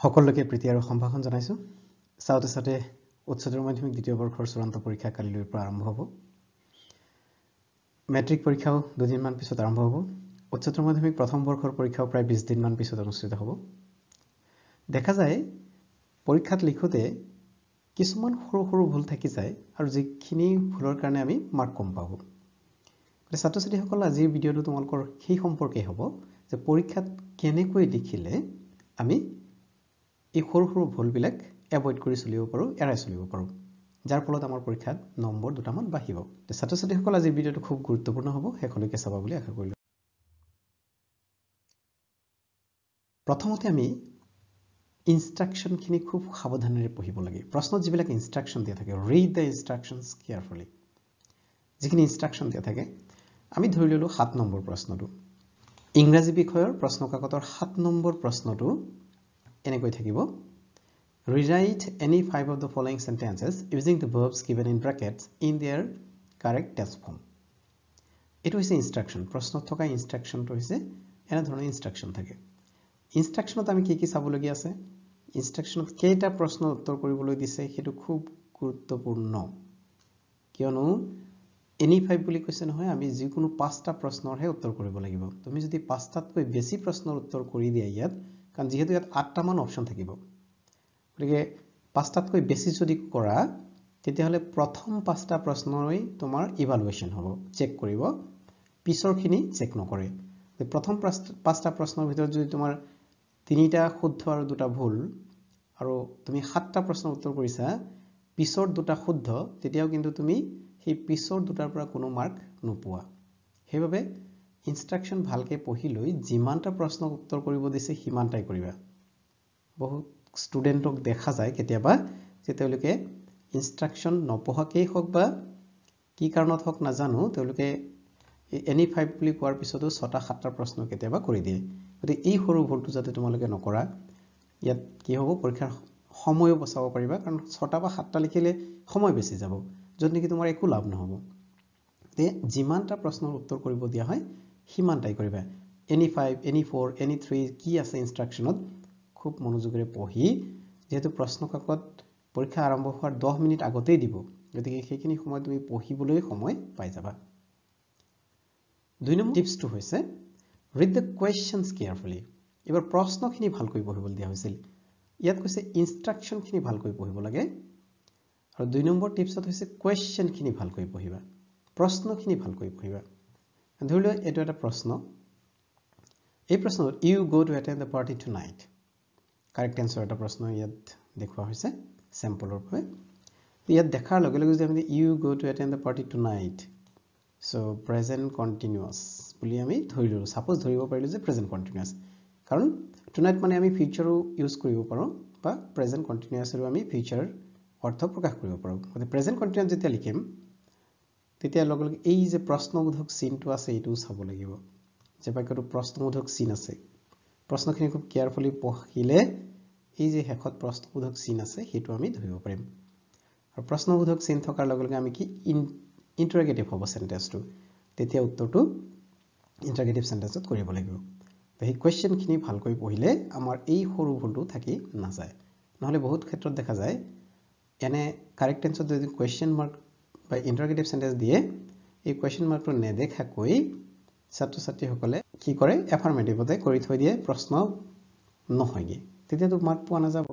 সকলোকে প্ৰীতি আৰু সম্ভাষণ জনাইছো সাউতে উচ্চতৰ মাধ্যমিক দ্বিতীয় বৰ্ষৰ চূড়ান্ত পৰীক্ষা কালিলৈৰ পৰা আৰম্ভ হ'ব মেট্ৰিক পৰীক্ষাও দুদিনমান পিছত আৰম্ভ হ'ব উচ্চতৰ মাধ্যমিক প্ৰথম বৰ্ষৰ পৰীক্ষাও প্ৰায় 20 দিনমান পিছত অনুষ্ঠিত হ'ব দেখা যায় পৰীক্ষাত লিখোতে কিছুমান সৰু সৰু ভুল থাকি যায় আৰু যিখিনি ভুলৰ কাৰণে আমি মাৰ্ক কম পাব ছাত্ৰ-ছাত্ৰীসকল আজিৰ ভিডিঅ'টো তোমালোকৰ সেই সম্পৰ্কে হ'ব যে পৰীক্ষাত কেনেকৈ লিখিলে আমি এই সৰু সৰু ভুলবিলাক এভয়েড কৰি চলিব পাৰো এৰাই চলিব পাৰো যাৰ ফলত আমাৰ পৰীক্ষাত নম্বৰ দুটামান বাঢ়িব ছাত্ৰ-ছাত্ৰীসকল আজিৰ ভিডিঅ'টো খুব গুৰুত্বপূৰ্ণ হ'ব হেকলৈকে চাবা বুলি আশা কৰিলো প্ৰথমতে আমি ইনষ্ট্ৰাকচন খিনি খুব সাৱধানেৰে পঢ়িব লাগে প্ৰশ্নত যিবিলাক ইনষ্ট্ৰাকচন দিয়া থাকে ৰিড দ্য ইনষ্ট্ৰাকচনছ কেয়াৰফুলি যিখিনি ইনষ্ট্ৰাকচন দিয়া থাকে আমি ধৰি ললো 7 নম্বৰ প্ৰশ্নটো ইংৰাজী বিষয়ৰ প্ৰশ্ন কাকতৰ 7 নম্বৰ প্ৰশ্নটো এনেকৈ থাকিব Rewrite any 5 of the following sentences using the verbs given in brackets in their correct tense form. It is instruction. প্ৰশ্নত থকা ইনষ্ট্ৰাকচনটো হৈছে এনে ধৰণৰ ইনষ্ট্ৰাকচন থাকে ইনষ্ট্ৰাকচনত আমি কি কি চাবলগীয়া আছে ইনষ্ট্ৰাকচনত কেইটা প্ৰশ্ন উত্তৰ কৰিবলৈ দিছে সেইটো খুব গুৰুত্বপূৰ্ণ কিয়নো এনি 5 বুলি কৈছে নহয় আমি যিকোনো 5টা প্ৰশ্নৰহে উত্তৰ কৰিব লাগিব তুমি যদি 5টাতকৈ বেছি প্ৰশ্নৰ উত্তৰ কৰি দিয়া ইয়াত কাৰণ যেহেতু ইয়াত 8টা মান অপচন থাকিব গতিকে 5টাতকৈ বেছি যদি কৰা তেতিয়াহলে প্ৰথম 5টা প্ৰশ্নই তোমাৰ ইভালুৱেচন হ'ব চেক কৰিব পিছৰখিনি চেক নকৰে প্ৰথম 5টা প্ৰশ্নৰ ভিতৰত যদি তোমাৰ 3টা শুদ্ধ আৰু 2টা ভুল আৰু তুমি 7টা প্ৰশ্নৰ উত্তৰ কৰিছা পিছৰ 2টা শুদ্ধ তেতিয়াও কিন্তু তুমি সেই পিছৰ 2টাৰ পৰা কোনো মাৰ্ক নোপোৱা সেইভাবে ইনষ্ট্ৰাকচন ভালকে পঢ়ি লৈ যিমানটা প্ৰশ্ন উত্তৰ কৰিব দিছে সিমানটাই কৰিবা বহুত ষ্টুডেন্টক দেখা যায় কেতিয়াবা যে তেওঁলোকে ইনষ্ট্ৰাকচন নপঢ়াকেই হক বা কি কাৰণত হক নাজানো তেওঁলোকে এনি 5 বুলি কোৱাৰ পিছতো 6টা 7টা প্ৰশ্ন কেতিয়াবা কৰি দিয়ে গতিকে এই সৰু ভুলটো যাতে তোমালোকে নকৰা ইয়াত কি হ'ব পৰীক্ষাৰ সময়ও বচাব পাৰিবা কাৰণ 6টা বা 7টা লিখিলে সময় বেছি যাব যত নেকি তোমাৰ একো লাভ নহব তে যিমানটা প্ৰশ্নৰ উত্তৰ কৰিব দিয়া হয় সিমানটাই কৰিবা এনি 5 এনি 4 এনি 3 কি আছে ইনষ্ট্ৰাকচনত খুব মনোযোগেৰে পঢ়ি যেহেতু প্ৰশ্ন কাকত পৰীক্ষা আৰম্ভ হোৱাৰ 10 মিনিট আগতেই দিব গতিকে সেইখিনি সময় তুমি পঢ়িবলৈ সময় পাই যাবা দুই নম্বৰ টিপছটো হৈছে read the questions carefully এবাৰ প্ৰশ্নখিনি ভালকৈ পঢ়িবলৈ দিয়া হৈছিল ইয়াত কৈছে ইনষ্ট্ৰাকচনখিনি ভালকৈ পঢ়িব লাগে আৰু দুই নম্বৰ টিপছত হৈছে কোৱেশ্চনখিনি ভালকৈ পঢ়িবা প্ৰশ্নখিনি ভালকৈ পঢ়িবা ধৰি লোৱা এটো এটা প্ৰশ্ন এই প্ৰশ্নত you go to attend the party tonight correct answer এটা প্ৰশ্ন ইয়াত দেখুৱা হৈছে স্যাম্পলৰ পৰা ইয়াত দেখাৰ লগে লগে যে আমি you go to attend the party tonight so present continuous বুলি আমি ধৰিলো সাপোজ ধৰিব পাৰিলো যে present continuous কাৰণ tonight মানে আমি ফিউচাৰো ইউজ কৰিব পাৰো বা present continuous আৰু আমি ফিউচাৰ অৰ্থ প্ৰকাশ কৰিব পাৰো মানে present continuous যেতিয়া লিখিম তেতিয়া লগে লগে এই যে প্ৰশ্নবোধক চিনটো আছে এটো চাব লাগিব যে বাক্যটো প্ৰশ্নবোধক চিন আছে প্ৰশ্নখিনি খুব কেয়াৰফুলি পঢ়িলে এই যে হেকত প্ৰশ্নবোধক চিন আছে হেতু আমি ধৰিব পাৰিম আৰু প্ৰশ্নবোধক চিন থকাৰ লগে লগে আমি কি ইন্টাৰগেটিভ হ'ব সেন্টেন্সটো তেতিয়া উত্তৰটো ইন্টাৰগেটিভ সেন্টেন্সত কৰিব লাগিব এই কোৱেশ্চনখিনি ভালকৈ পঢ়িলে আমাৰ এই সৰু ভুলটো থাকি নাযায় নহলে বহুত ক্ষেত্ৰত দেখা যায় এনে কাৰেক্ট টেন্সত যদি কোৱেশ্চন মাৰ্ক বা ইন্টাৰগেটিভ সেন্টেন্স দিয়ে এই কোৱেশ্চন মাৰ্কটো নেদেখাকৈ ছাত্ৰ-ছাত্ৰী সকলে কি কৰে এফাৰ্মেটিভতে কৰি থৈ দিয়ে প্ৰশ্ন নহয়গে তেতিয়াতো মাৰ্ক পোৱা নাযাব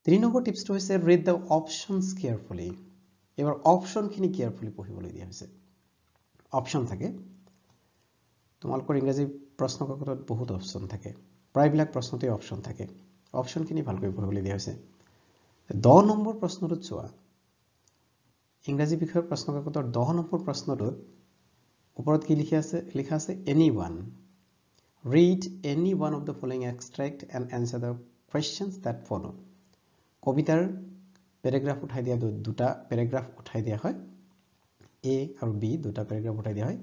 3 নম্বৰ টিপছটো হৈছে read the options carefully এবাৰ অপচনখিনি কেয়াৰফুলি পঢ়িবলৈ দিয়া হৈছে অপচন থাকে তোমালোকৰ ইংৰাজী প্ৰশ্ন কাকতত বহুত অপচন থাকে প্ৰায়বিলাক প্ৰশ্নতে অপচন থাকে অপচনখিনি ভালকৈ পঢ়িবলৈ দিয়া হৈছে 10 নম্বৰ প্ৰশ্নটো চোৱা ইংৰাজী বিষয়ৰ প্ৰশ্ন কাকতৰ 10 নম্বৰ প্ৰশ্নটোত ওপৰত কি লিখা আছে anyone read any one of the following extract and answer the questions that follow কবিতাৰ প্যাৰাগ্ৰাফ উঠাই দিয়া দুটা প্যাৰাগ্ৰাফ উঠাই দিয়া হয় a আৰু b দুটা প্যাৰাগ্ৰাফ উঠাই দিয়া হয়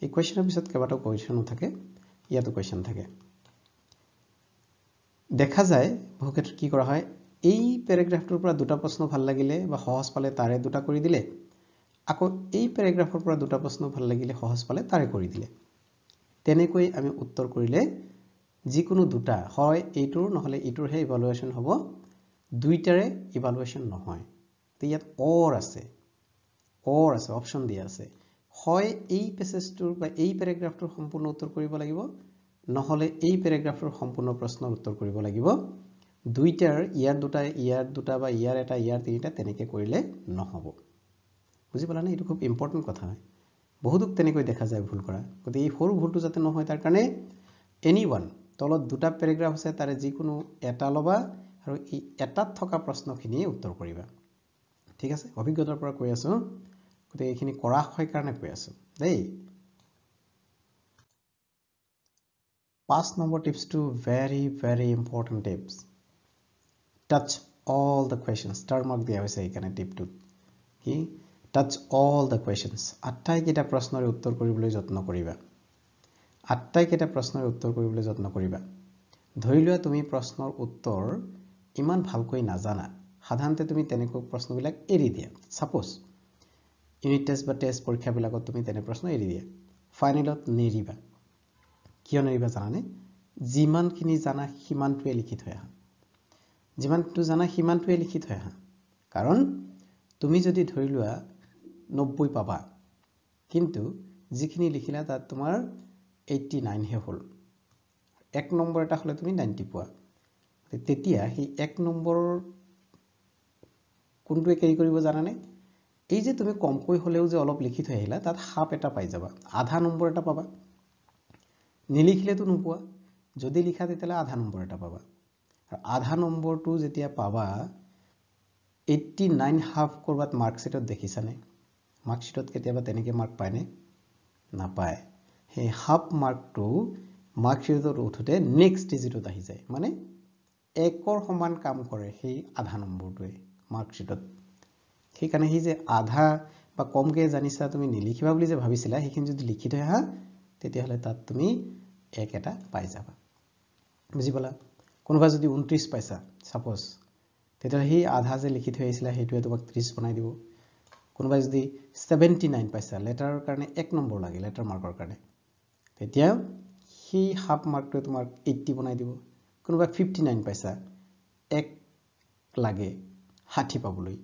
এই কোৱেশ্চনৰ পিছত কেইবাটাও কোৱেশ্চন থাকে ইয়াতো কোৱেশ্চন থাকে দেখা যায় বহু ক্ষেত্ৰত কি কৰা হয় এই প্যাৰাগ্ৰাফটোৰ পৰা দুটা প্ৰশ্ন ভাল লাগিলে বা সহজ পালে তাৰে দুটা কৰি দিলে আকৌ এই প্যাৰাগ্ৰাফৰ পৰা দুটা প্ৰশ্ন ভাল লাগিলে সহজ পালে তাৰে কৰি দিলে তেনেকৈ আমি উত্তৰ কৰিলে যিকোনো দুটা হয় এইটোৰ নহলে এইটোৰহে ইভালুৱেশ্যন হ'ব দুইটাৰে ইভালুৱেশ্যন নহয় তে ইয়াত অৰ আছে অপচন দিয়া আছে হয় এই পেছেজটোৰ বা এই পেৰাগ্ৰাফটোৰ সম্পূৰ্ণ উত্তৰ কৰিব লাগিব নহলে এই পেৰাগ্ৰাফটোৰ সম্পূৰ্ণ প্ৰশ্নৰ উত্তৰ কৰিব লাগিব দুইটাৰ ইয়াৰ দুটা বা ইয়াৰ এটা ইয়াৰ তিনিটা তেনেকৈ কৰিলে নহব বুজি পালানে এইটো খুব ইম্পৰ্টেন্ট কথা হয় বহুতক তেনেকৈ দেখা যায় ভুল কৰা গতি এই সৰু ভুলটো যাতে নহয় তাৰ কাৰণে এনিওয়ান তলত দুটা পেৰাগ্ৰাফ আছে তাৰে যিকোনো এটা লবা আৰু এই এটাত থকা প্ৰশ্নখিনি উত্তৰ কৰিবা ঠিক আছে অভিজ্ঞতাৰ পৰা কৈ আছো গতি এইখিনি কৰা হয় কাৰণে কৈ আছো দেই 5 number টিপছটো very important tips touch all the questions star mark দিয়া হৈছে এইখানে টিপটো কি touch all the questions আটাইকেইটা প্ৰশ্নৰ উত্তৰ কৰিবলৈ যত্ন কৰিবা আটাইকেইটা প্ৰশ্নৰ উত্তৰ কৰিবলৈ যত্ন কৰিবা ধৰি লোৱা তুমি প্ৰশ্নৰ উত্তৰ ইমান ভালকৈ নাজানা সাধাৰণতে তুমি তেনেকৈ প্ৰশ্নবিলাক এৰি দিয়া সাপোজ ইউনিট টেষ্ট বা টেষ্ট পৰীক্ষাবিলাকত তুমি তেনে প্ৰশ্ন এৰি দিয়া ফাইনেলত নেৰিবা কিয় নেৰিবা জানানে যিমানখিনি জানা সিমানটোৱে লিখি থৈ আহা যিমানটো জানা সিমানটোৱে লিখি থৈ আহা কাৰণ তুমি যদি ধৰি লোৱা 90 পাবা কিন্তু যিখিনি লিখিলা তাত তোমাৰ 89 হে হল এক নম্বৰ এটা হলে তুমি 90 পোৱা তেতিয়া হি এক নম্বৰৰ কোনটোৱে কেৰি কৰিব জানানে এই যে তুমি কমকৈ হলেও যে অলপ লিখি থৈ আহিলা তাত হাফ এটা পাই যাবা আধা নম্বৰ এটা পাবা নিলিখিলেতো নোপোৱা যদি লিখা তেতিয়ালে আধা নম্বৰ এটা পাবা আৰু আধা নম্বৰটো যেতিয়া পাবা 89 হাফ কৰবাত মাৰ্কশিটত দেখিছানে মাৰ্কশিটত কেতিয়াবা তেনেকে মাৰ্ক পায়নে নাপায় সেই হাফ মাৰ্কটো মাৰ্কশিটত উঠোতে নেক্সট ডিজিটত আহি যায় মানে একৰ সমান কাম কৰে সেই আধা নম্বৰটোৱে মাৰ্কশিটত সেইকাৰণে হি যে আধা বা কমকে জানিছা তুমি নিলিখিবা বুলি যে ভাবিছিলা সেইখিনি যদি লিখি থৈ আহা তেতিয়াহলে তাত তুমি এক এটা পাই যাবা বুজি পালা কোনোবা যদি 29 পাইছা সাপোজ তেতিয়াহলে হি আধা যে লিখি থৈ আহিছিলা হেতুৱে তোমাক 30 বনাই দিব কোনোবা যদি 79 পাইছা লেটাৰৰ কাৰণে 1 নম্বৰ লাগে লেটাৰ মাৰ্কৰ কাৰণে তেতিয়া হি হাফ মাৰ্কটো তোমাক 80 বনাই দিব কোনোবা 59 পাইছা 1 লাগে 60 পাবলৈ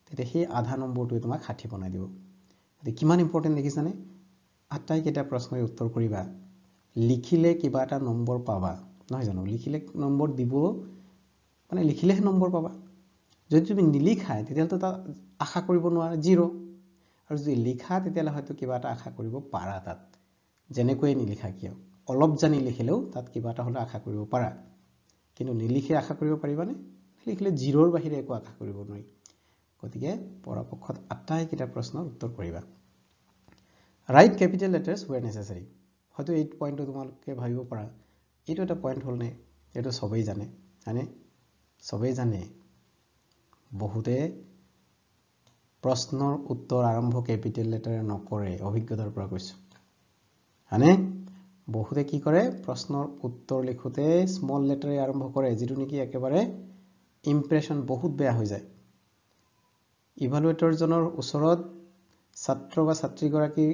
তেতিয়া হি আধা নম্বৰটো তোমাক 60 বনাই দিব তেতিয়া কিমান ইম্পৰ্টেন্ট দেখিছানে আটাইকেইটা প্ৰশ্নৰ উত্তৰ কৰিবা লিখিলে কিবা এটা নম্বৰ পাবা নহয় জানো লিখিলে নম্বৰ দিব মানে লিখিলেহে নম্বৰ পাবা যদি তুমি নিলিখাই তেতিয়াতো তা আশা কৰিব নোৱাৰা 0 আৰু যদি লিখা তেতিয়ালে হয়তো কিবা এটা আশা কৰিব পাৰা তাত যেনেকৈ নিলিখা কিয় অলপ জানি লিখিলেও তাত কিবা এটা হলে আশা কৰিব পাৰা কিন্তু নিলিখে আশা কৰিব পাৰিবানে লিখিলে 0ৰ বাহিৰে একো আশা কৰিব নোৱাৰি গতিকে পৰাপক্ষত আটাইকেইটা প্ৰশ্নৰ উত্তৰ কৰিবা right capital letters where necessary হয়তো এই পইণ্টটো তোমালোকে ভাবিব পাৰা এইটো এটা পইণ্ট হল নে এটো সবেই জানে মানে সবেই জানে বহুতে প্ৰশ্নৰ উত্তৰ আৰম্ভ ক্যাপিটাল লেটাৰে নকৰে অভিজ্ঞতাৰ পৰা কৈছো মানে বহুতে কি কৰে প্ৰশ্নৰ উত্তৰ লিখোতে স্মল লেটাৰে আৰম্ভ কৰে যেটো নেকি একেবাৰে ইমপ্ৰেশন বহুত বেয়া হৈ যায় ইভালুৱেটৰ জনৰ ওচৰত ছাত্ৰ বা ছাত্ৰী গৰাকী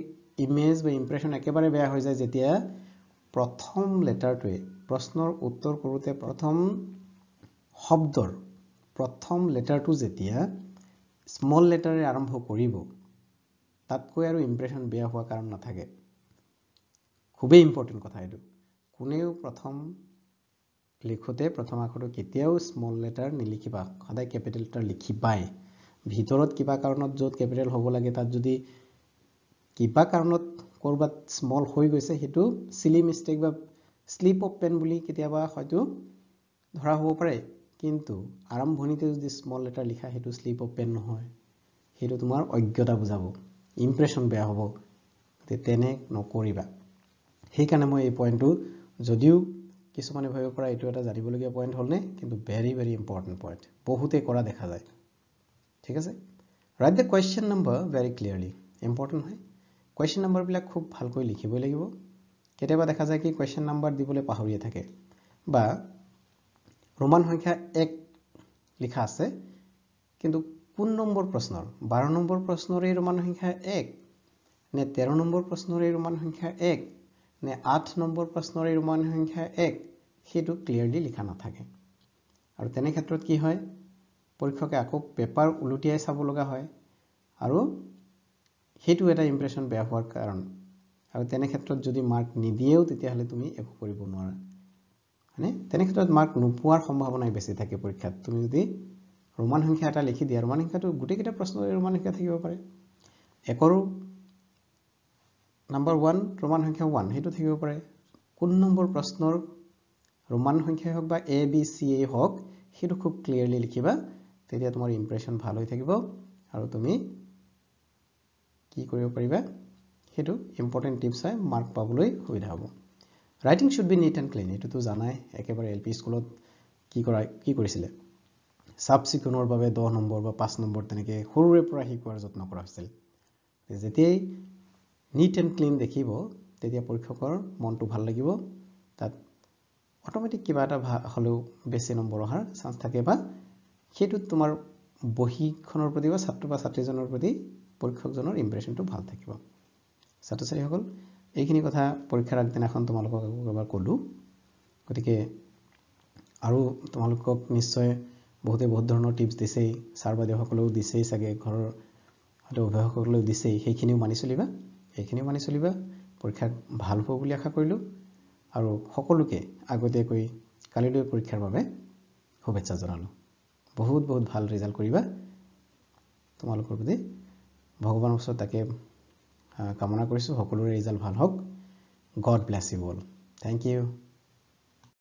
ইমেজ বা ইমপ্ৰেশন একেবাৰে বেয়া হৈ যায় যেতিয়া প্ৰথম লেটাৰটোৱে প্ৰশ্নৰ উত্তৰ কৰোতে প্ৰথম শব্দৰ প্ৰথম লেটাৰটো যেতিয়া স্মল লেটাৰে আৰম্ভ কৰিব তাতকৈ আৰু ইমপ্ৰেশন বেয়া হোৱা কাৰণ নাথাকে খুবেই ইম্পৰ্টেন্ট কথা এটো কোনেও প্ৰথম লিখোতে প্ৰথম আখৰটো কেতিয়াও স্মল লেটাৰ নিলিখিবা সদায় ক্যাপিটাল লেটাৰ লিখিবাই ভিতৰত কিবা কাৰণত যত ক্যাপিটাল হ'ব লাগে তাত যদি কিবা কাৰণত কৰবাত স্মল হৈ গৈছে হেতু সিলি মিস্টেক বা স্লিপ অফ পেন বুলি কেতিয়াবা হয়তো ধৰা হ'ব পাৰে কিন্তু আৰম্ভণিতে যদি স্মল লেটাৰ লিখা হেতু স্লিপ অফ পেন নহয় হেতু তোমাৰ অজ্ঞতা বুজাব ইমপ্ৰেশন বেয়া হ'ব তেনে নকৰিবা সেইকাৰণে মই এই পইণ্টটো যদিও কিছুমানে ভাবিব পৰা এটো এটা জানিবলগীয়া পইণ্ট হলনে কিন্তু very important পইণ্ট বহুতে কৰা দেখা যায় ঠিক আছে write the question number very clearly important হয় question number বিলাক খুব ভালকৈ লিখিব লাগিব কেতিয়াবা দেখা যায় কি question number দিবলৈ পাহৰিয়ে থাকে বা ৰোমান সংখ্যা 1 লিখা আছে কিন্তু কোন নম্বৰ প্ৰশ্নৰ 12 নম্বৰ প্ৰশ্নৰ এই ৰোমান সংখ্যা 1 নে 13 নম্বৰ প্ৰশ্নৰ এই ৰোমান সংখ্যা 1 নে 8 নম্বৰ প্ৰশ্নৰ এই ৰোমান সংখ্যা 1 সেইটো ক্লিয়াৰলি লিখা নাথাকে আৰু তেনে ক্ষেত্ৰত কি হয় পৰীক্ষকে আকৌ পেপাৰ উলটিয়াই চাব লগা হয় আৰু সেইটো এটা ইমপ্ৰেছন বেয়া হোৱাৰ কাৰণ আৰু তেনে ক্ষেত্ৰত যদি মাৰ্ক নিদিয়েও তেতিয়াহলে তুমি একো কৰিব নোৱাৰা মানে তেনে ক্ষেত্ৰত মাৰ্ক নোপোৱাৰ সম্ভাৱনা বেছি থাকে পৰীক্ষাত তুমি যদি ৰোমান সংখ্যা এটা লিখি দিয়া ৰোমান সংখ্যাটো গুটেইকেইটা প্ৰশ্নৰে ৰোমান সংখ্যা থাকিব পাৰে একৰো নাম্বাৰ 1 ৰোমান সংখ্যা 1 হেতু থাকিব পাৰে কোন নম্বৰ প্ৰশ্নৰ ৰোমান সংখ্যা হওক বা এ বি সি এ হওক হেতু খুব ক্লিয়াৰলি লিখিবা তেতিয়া তোমাৰ ইমপ্ৰেছন ভাল হৈ থাকিব আৰু তুমি কি কৰিব পাৰিবা হেতু ইম্পৰ্টেন্ট টিপছ হয় মাৰ্ক পাবলৈ সুবিধা হ'ব writing should be neat and clean এটো জানাই একেবাৰে এলপি স্কুলত কি কৰিছিলে সাবসিকুনৰ বাবে 10 নম্বৰ বা 5 নম্বৰ তেনেকে সৰুৰে পৰা শিকোৱাৰ যত্ন কৰা হৈছিল যেতিয়াই নিট এণ্ড ক্লিন দেখিব তেতিয়া পৰীক্ষকৰ মনটো ভাল লাগিব তাত অটোমেটিক কিবা এটা হলেও বেছি নম্বৰ অহাৰ চান্স থাকে বা হেতু তোমাৰ বহিখনৰ প্ৰতি বা ছাত্ৰ বা ছাত্ৰীজনৰ প্ৰতি পৰীক্ষকজনৰ ইমপ্ৰেছনটো ভাল থাকিব ছাত্ৰ ছাত্ৰীসকল এইখিনি কথা পৰীক্ষাৰ আগদিনাখন তোমালোকক এবাৰ ক'লো গতিকে আৰু তোমালোকক নিশ্চয় বহুত ধৰণৰ টিপছ দিছেই ছাৰ বাইদেউসকলেও দিছেই চাগে ঘৰৰ হয়তো অভিভাৱকসকলেও দিছেই সেইখিনিও মানি চলিবা এইখিনিও মানি চলিবা পৰীক্ষা ভাল হ'ব বুলি আশা কৰিলো আৰু সকলোকে আগতীয়াকৈ কালিলৈ পৰীক্ষাৰ বাবে শুভেচ্ছা জনালো বহুত ভাল ৰিজাল্ট কৰিবা তোমালোকৰ প্ৰতি ভগৱানৰ ওচৰত তাকে কামনা কৰিছো সকলোৰে ৰিজাল্ট ভাল হওক god bless you all thank U